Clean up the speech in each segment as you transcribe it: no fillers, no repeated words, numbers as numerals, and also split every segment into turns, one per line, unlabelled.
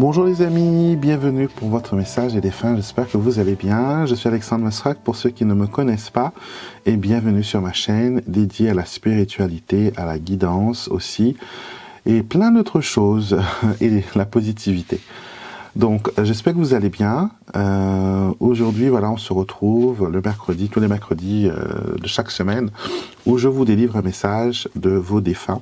Bonjour les amis, bienvenue pour votre message et défunt, j'espère que vous allez bien. Je suis Alexandre Masrak pour ceux qui ne me connaissent pas et bienvenue sur ma chaîne dédiée à la spiritualité, à la guidance aussi et plein d'autres choses et la positivité. Donc j'espère que vous allez bien. Aujourd'hui voilà, on se retrouve le mercredi, tous les mercredis de chaque semaine où je vous délivre un message de vos défunts.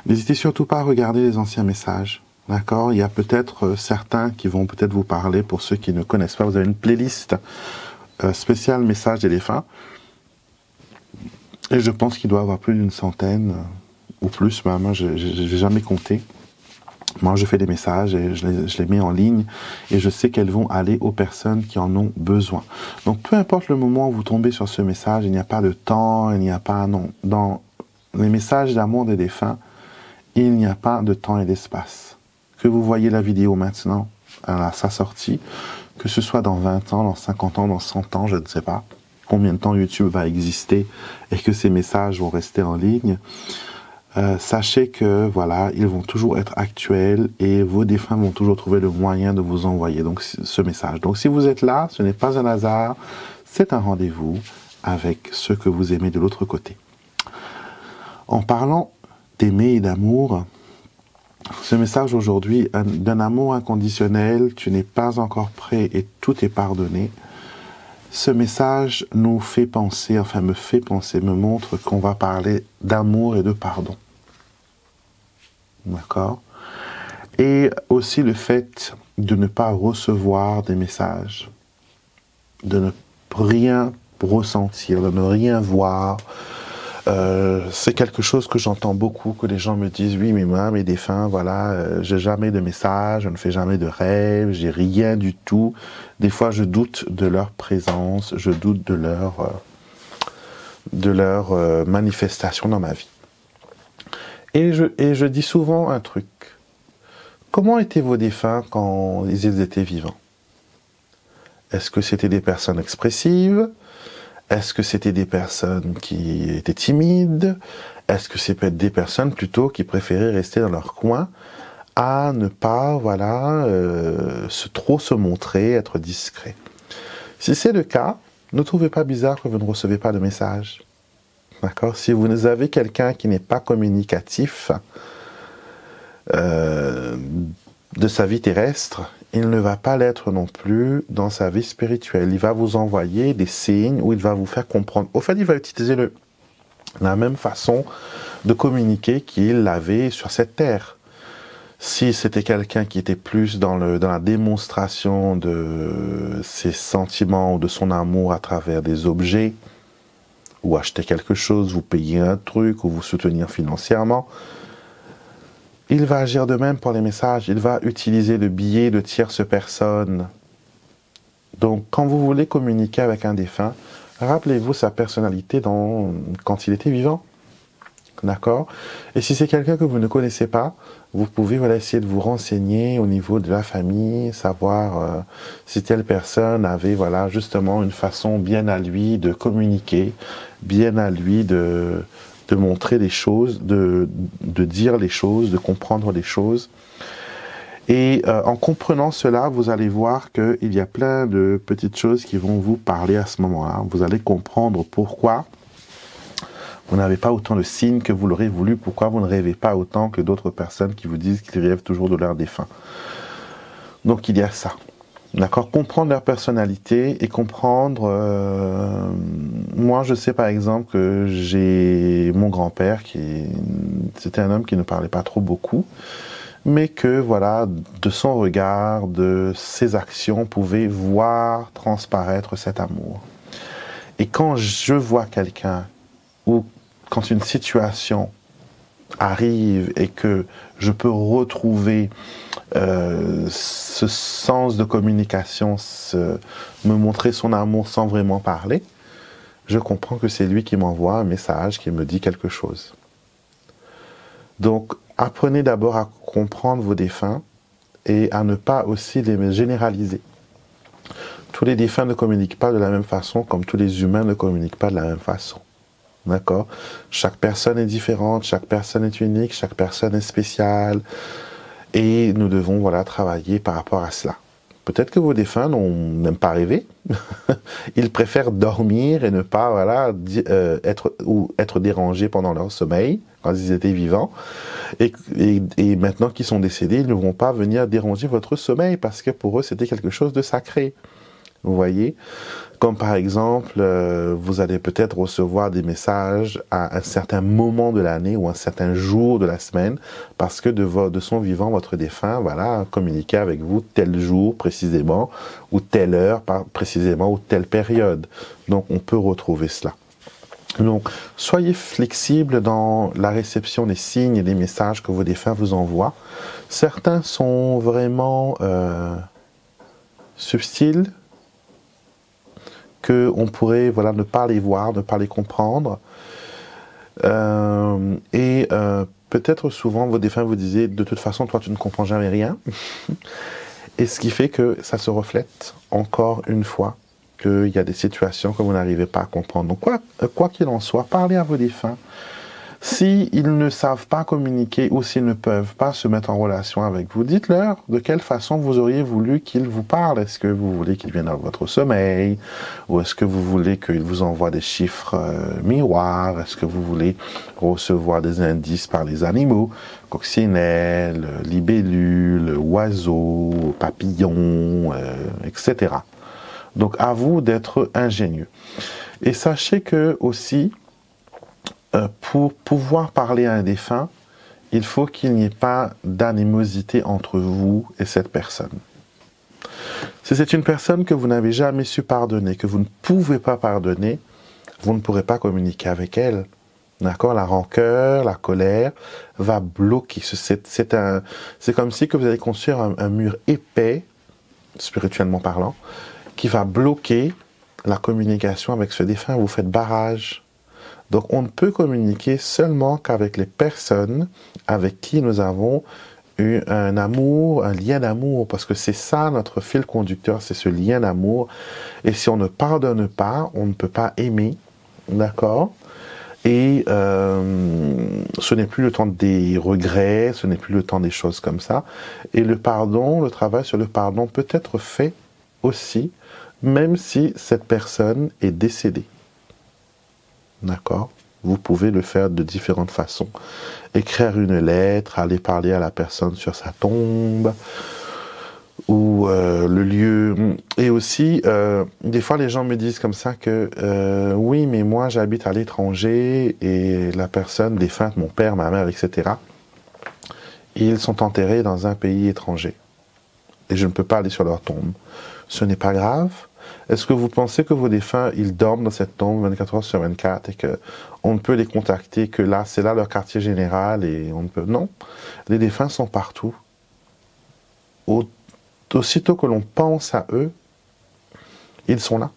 N'hésitez surtout pas à regarder les anciens messages. D'accord, il y a peut-être certains qui vont peut-être vous parler pour ceux qui ne connaissent pas. Vous avez une playlist spéciale messages des défunts. Et je pense qu'il doit y avoir plus d'une centaine ou plus. Moi, je n'ai jamais compté. Moi, je fais des messages et je les mets en ligne et je sais qu'elles vont aller aux personnes qui en ont besoin. Donc, peu importe le moment où vous tombez sur ce message, il n'y a pas de temps, il n'y a pas... Non, dans les messages d'amour des défunts, il n'y a pas de temps et d'espace. Que vous voyez la vidéo maintenant, à sa sortie, que ce soit dans 20 ans, dans 50 ans, dans 100 ans, je ne sais pas combien de temps YouTube va exister et que ces messages vont rester en ligne, sachez que voilà, ils vont toujours être actuels et vos défunts vont toujours trouver le moyen de vous envoyer donc ce message. Donc si vous êtes là, ce n'est pas un hasard, c'est un rendez-vous avec ceux que vous aimez de l'autre côté. En parlant d'aimer et d'amour, ce message aujourd'hui d'un amour inconditionnel, tu n'es pas encore prêt et tout est pardonné. Ce message nous fait penser, enfin me fait penser, me montre qu'on va parler d'amour et de pardon. D'accord? Et aussi le fait de ne pas recevoir des messages, de ne rien ressentir, de ne rien voir. C'est quelque chose que j'entends beaucoup, que les gens me disent, oui, mais moi, mes défunts, voilà, j'ai jamais de message, je ne fais jamais de rêve, j'ai rien du tout. Des fois, je doute de leur présence, je doute de leur manifestation dans ma vie. Et je dis souvent un truc. Comment étaient vos défunts quand ils étaient vivants? Est-ce que c'était des personnes expressives? Est-ce que c'était des personnes qui étaient timides? Est-ce que c'est peut-être des personnes plutôt qui préféraient rester dans leur coin à ne pas, voilà, trop se montrer, être discret? Si c'est le cas, ne trouvez pas bizarre que vous ne recevez pas de message. D'accord? Si vous avez quelqu'un qui n'est pas communicatif de sa vie terrestre, il ne va pas l'être non plus dans sa vie spirituelle. Il va vous envoyer des signes où il va vous faire comprendre. Au fait, il va utiliser la même façon de communiquer qu'il l'avait sur cette terre. Si c'était quelqu'un qui était plus dans la démonstration de ses sentiments ou de son amour à travers des objets, ou acheter quelque chose, vous payer un truc, ou vous soutenir financièrement, il va agir de même pour les messages. Il va utiliser le biais de tierces personnes. Donc, quand vous voulez communiquer avec un défunt, rappelez-vous sa personnalité quand il était vivant. D'accord? Et si c'est quelqu'un que vous ne connaissez pas, vous pouvez essayer de vous renseigner au niveau de la famille, savoir si telle personne avait justement une façon bien à lui de communiquer, bien à lui de montrer les choses, de dire les choses, de comprendre les choses. Et en comprenant cela, vous allez voir qu'il y a plein de petites choses qui vont vous parler à ce moment-là. Vous allez comprendre pourquoi vous n'avez pas autant de signes que vous l'aurez voulu, pourquoi vous ne rêvez pas autant que d'autres personnes qui vous disent qu'ils rêvent toujours de leur défunt. Donc il y a ça. D'accord, comprendre leur personnalité et comprendre... moi, je sais par exemple que j'ai mon grand-père c'était un homme qui ne parlait pas trop beaucoup, mais que voilà, de son regard, de ses actions, pouvait voir transparaître cet amour. Et quand je vois quelqu'un, ou quand une situation arrive et que je peux retrouver ce sens de communication, me montrer son amour sans vraiment parler, je comprends que c'est lui qui m'envoie un message, qui me dit quelque chose. Donc, apprenez d'abord à comprendre vos défunts et à ne pas aussi les généraliser. Tous les défunts ne communiquent pas de la même façon, comme tous les humains ne communiquent pas de la même façon. D'accord? Chaque personne est différente, chaque personne est unique, chaque personne est spéciale. Et nous devons voilà, travailler par rapport à cela. Peut-être que vos défunts n'aiment pas rêver. Ils préfèrent dormir et ne pas voilà, être dérangés pendant leur sommeil, quand ils étaient vivants. Et maintenant qu'ils sont décédés, ils ne vont pas venir déranger votre sommeil parce que pour eux, c'était quelque chose de sacré. Vous voyez? Comme par exemple, vous allez peut-être recevoir des messages à un certain moment de l'année ou un certain jour de la semaine, parce que de son vivant, votre défunt, voilà, communiquait avec vous tel jour précisément, ou telle heure précisément, ou telle période. Donc, on peut retrouver cela. Donc, soyez flexibles dans la réception des signes et des messages que vos défunts vous envoient. Certains sont vraiment subtils, qu'on pourrait voilà, ne pas les voir, ne pas les comprendre. Peut-être souvent vos défunts vous disaient de toute façon toi tu ne comprends jamais rien. Et ce qui fait que ça se reflète encore une fois qu'il y a des situations que vous n'arrivez pas à comprendre. Donc quoi qu'il en soit, parlez à vos défunts. S'ils ne savent pas communiquer ou s'ils ne peuvent pas se mettre en relation avec vous, dites-leur de quelle façon vous auriez voulu qu'ils vous parlent. Est-ce que vous voulez qu'ils viennent dans votre sommeil? Ou est-ce que vous voulez qu'ils vous envoient des chiffres miroirs? Est-ce que vous voulez recevoir des indices par les animaux? Coccinelle, libellule, oiseaux, papillons, etc. Donc à vous d'être ingénieux. Et sachez que aussi, pour pouvoir parler à un défunt, il faut qu'il n'y ait pas d'animosité entre vous et cette personne. Si c'est une personne que vous n'avez jamais su pardonner, que vous ne pouvez pas pardonner, vous ne pourrez pas communiquer avec elle. D'accord? La rancœur, la colère va bloquer. C'est comme si que vous allez construire un mur épais, spirituellement parlant, qui va bloquer la communication avec ce défunt. Vous faites barrage. Donc, on ne peut communiquer seulement qu'avec les personnes avec qui nous avons eu un amour, un lien d'amour, parce que c'est ça notre fil conducteur, c'est ce lien d'amour. Et si on ne pardonne pas, on ne peut pas aimer, d'accord? Et ce n'est plus le temps des regrets, ce n'est plus le temps des choses comme ça. Et le pardon, le travail sur le pardon peut être fait aussi, même si cette personne est décédée. D'accord? Vous pouvez le faire de différentes façons. Écrire une lettre, aller parler à la personne sur sa tombe, ou le lieu. Et aussi, des fois les gens me disent comme ça que oui, mais moi j'habite à l'étranger et la personne défunte, mon père, ma mère, etc., ils sont enterrés dans un pays étranger. Et je ne peux pas aller sur leur tombe. Ce n'est pas grave. Est-ce que vous pensez que vos défunts, ils dorment dans cette tombe 24 heures sur 24 et qu'on ne peut les contacter que là, c'est là leur quartier général et on ne peut... Non, les défunts sont partout. Aussitôt que l'on pense à eux, ils sont là.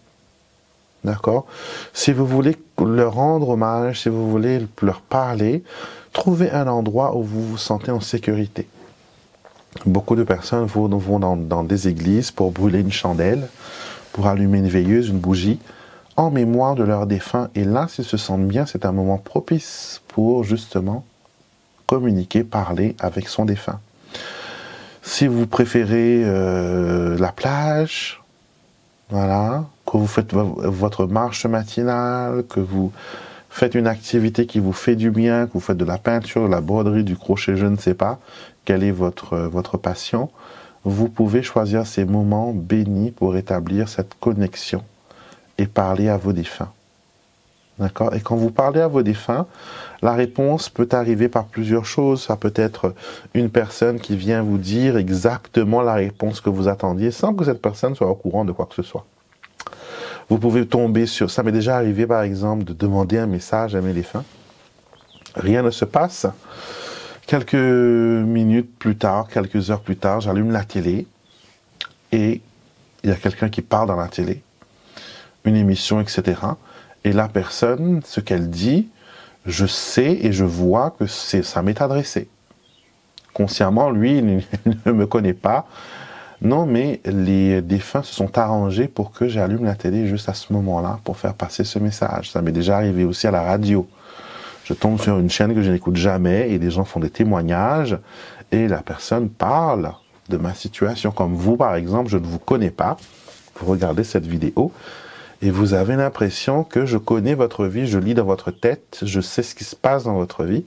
D'accord? Si vous voulez leur rendre hommage, si vous voulez leur parler, trouvez un endroit où vous vous sentez en sécurité. Beaucoup de personnes vont dans des églises pour brûler une chandelle, pour allumer une veilleuse, une bougie, en mémoire de leurs défunts. Et là, s'ils se sentent bien, c'est un moment propice pour justement communiquer, parler avec son défunt. Si vous préférez la plage, voilà, que vous faites votre marche matinale, que vous faites une activité qui vous fait du bien, que vous faites de la peinture, de la broderie, du crochet, je ne sais pas, quelle est votre passion, vous pouvez choisir ces moments bénis pour établir cette connexion et parler à vos défunts. D'accord? Et quand vous parlez à vos défunts, la réponse peut arriver par plusieurs choses. Ça peut être une personne qui vient vous dire exactement la réponse que vous attendiez sans que cette personne soit au courant de quoi que ce soit. Vous pouvez tomber sur... Ça m'est déjà arrivé, par exemple, de demander un message à mes défunts. Rien ne se passe. Quelques minutes plus tard, quelques heures plus tard, j'allume la télé et il y a quelqu'un qui parle dans la télé, une émission, etc. Et la personne, ce qu'elle dit, je sais et je vois que ça m'est adressé. Consciemment, lui, il ne me connaît pas. Non, mais les défunts se sont arrangés pour que j'allume la télé juste à ce moment-là pour faire passer ce message. Ça m'est déjà arrivé aussi à la radio. Je tombe sur une chaîne que je n'écoute jamais et des gens font des témoignages et la personne parle de ma situation. Comme vous, par exemple, je ne vous connais pas, vous regardez cette vidéo et vous avez l'impression que je connais votre vie, je lis dans votre tête, je sais ce qui se passe dans votre vie,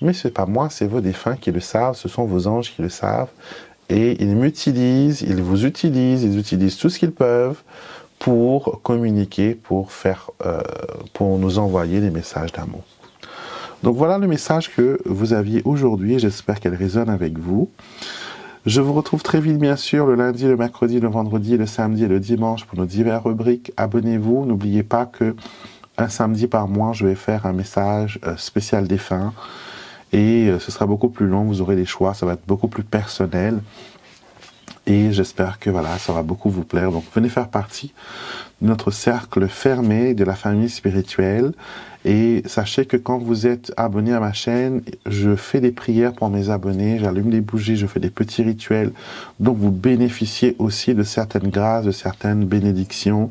mais ce n'est pas moi, c'est vos défunts qui le savent, ce sont vos anges qui le savent, et ils m'utilisent, ils vous utilisent, ils utilisent tout ce qu'ils peuvent pour communiquer, pour nous envoyer des messages d'amour. Donc voilà le message que vous aviez aujourd'hui, j'espère qu'elle résonne avec vous. Je vous retrouve très vite, bien sûr, le lundi, le mercredi, le vendredi, le samedi et le dimanche pour nos diverses rubriques. Abonnez-vous. N'oubliez pas que un samedi par mois, je vais faire un message spécial défunt. Et ce sera beaucoup plus long, vous aurez les choix, ça va être beaucoup plus personnel. Et j'espère que voilà, ça va beaucoup vous plaire. Donc venez faire partie de notre cercle fermé de la famille spirituelle. Et sachez que quand vous êtes abonné à ma chaîne, je fais des prières pour mes abonnés, j'allume des bougies, je fais des petits rituels. Donc vous bénéficiez aussi de certaines grâces, de certaines bénédictions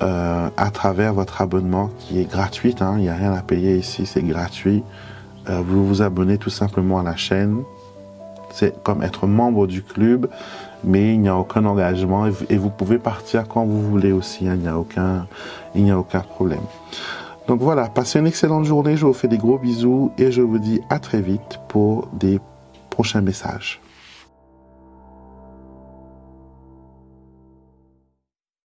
à travers votre abonnement qui est gratuit. Hein, il n'y a rien à payer ici, c'est gratuit. Vous vous abonnez tout simplement à la chaîne. C'est comme être membre du club, mais il n'y a aucun engagement et vous pouvez partir quand vous voulez aussi. Hein, il n'y a aucun problème. Donc voilà, passez une excellente journée, je vous fais des gros bisous et je vous dis à très vite pour des prochains messages.